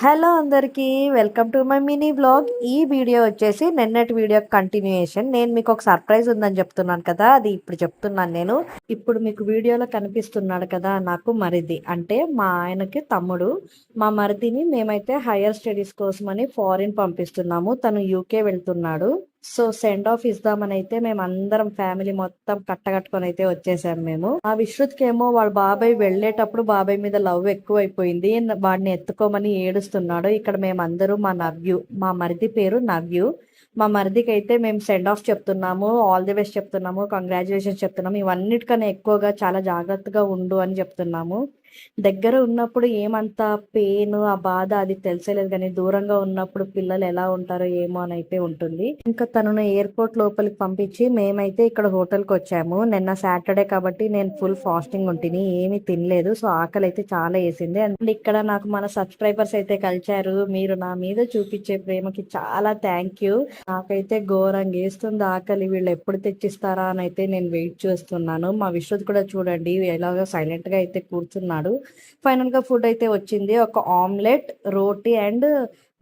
Hello అందరికీ welcome to my mini blog. ఈ video వచ్చేసి నిన్నటి వీడియో కంటిన్యూయేషన్. నేను మీకు ఒక సర్ప్రైజ్ ఉందని చెప్తున్నాను కదా, అది ఇప్పుడు చెప్తున్నాను నేను. ఇప్పుడు మీకు వీడియోలో కనిపిస్తున్నాడు కదా, నాకు మరిది అంటే మా ఆయనకి తమ్ముడు. మా మరిదిని మేమైతే హైయర్ స్టడీస్ కోసమని ఫారిన్ పంపిస్తున్నాము. తను యూకే వెళ్తున్నాడు. సో సెండ్ ఆఫ్ ఇద్దామని అయితే మేము అందరం ఫ్యామిలీ మొత్తం కట్టకట్టుకొని అయితే వచ్చేసాం మేము. ఆ విశ్రుత్కి ఏమో వాళ్ళ బాబాయ్ వెళ్ళేటప్పుడు బాబాయ్ మీద లవ్ ఎక్కువ అయిపోయింది. వాడిని ఎత్తుకోమని ఏడుస్తున్నాడు. ఇక్కడ మేమందరూ మా మరిది పేరు నవ్యు. మా మరిదికి అయితే మేము సెండ్ ఆఫ్ చెప్తున్నాము, ఆల్ ది బెస్ట్ చెప్తున్నాము, కంగ్రాచులేషన్స్ చెప్తున్నాము. ఇవన్నిటికన్నా ఎక్కువగా చాలా జాగ్రత్తగా ఉండు అని చెప్తున్నాము. దగ్గర ఉన్నప్పుడు ఏమంత పెయిన్ ఆ బాధ అది తెలిసేలేదు, కానీ దూరంగా ఉన్నప్పుడు పిల్లలు ఎలా ఉంటారో ఏమో అని అయితే ఉంటుంది. ఇంకా తనను ఎయిర్పోర్ట్ లోపలికి పంపించి మేమైతే ఇక్కడ హోటల్కి వచ్చాము. నిన్న సాటర్డే కాబట్టి నేను ఫుల్ ఫాస్టింగ్ ఉంటుంది, ఏమీ తినలేదు. సో ఆకలి అయితే చాలా వేసింది. అండ్ ఇక్కడ నాకు మన సబ్స్క్రైబర్స్ అయితే కలిచారు. మీరు నా మీద చూపించే ప్రేమకి చాలా థ్యాంక్ యూ. నాకైతే ఘోరంగా వేస్తుంది ఆకలి. వీళ్ళు ఎప్పుడు తెచ్చిస్తారా అని అయితే నేను వెయిట్ చేస్తున్నాను. మా విశ్వత్ కూడా చూడండి ఎలాగో సైలెంట్ గా అయితే కూర్చున్నాడు. ఫైనల్ గా ఫుడ్ అయితే వచ్చింది. ఒక omelette, roti and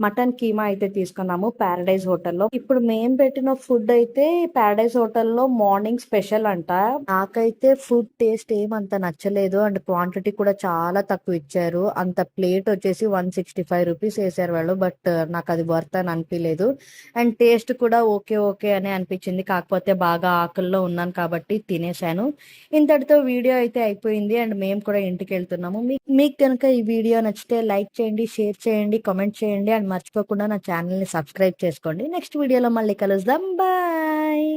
mutton keema అయితే తీసుకున్నాము ప్యారడైజ్ హోటల్లో. ఇప్పుడు మేము పెట్టిన ఫుడ్ అయితే ప్యారడైజ్ హోటల్లో మార్నింగ్ స్పెషల్ అంట. నాకైతే ఫుడ్ టేస్ట్ ఏమంత నచ్చలేదు అండ్ క్వాంటిటీ కూడా చాలా తక్కువ ఇచ్చారు. అంత ప్లేట్ వచ్చేసి 165 రూపీస్ వేసారు వాళ్ళు. బట్ నాకు అది వర్త్ అని అనిపించలేదు. అండ్ టేస్ట్ కూడా ఓకే ఓకే అని అనిపించింది. కాకపోతే బాగా ఆకలిలో ఉన్నాను కాబట్టి తినేసాను. ఇంతటితో వీడియో అయితే అయిపోయింది అండ్ మేము కూడా ఇంటికి వెళ్తున్నాము. మీకు కనుక ఈ వీడియో నచ్చితే లైక్ చేయండి, షేర్ చేయండి, కామెంట్ చేయండి అండ్ మర్చిపోకుండా నా ఛానల్ని సబ్స్క్రైబ్ చేసుకోండి. నెక్స్ట్ వీడియోలో మళ్ళీ కలుద్దాం. బాయ్.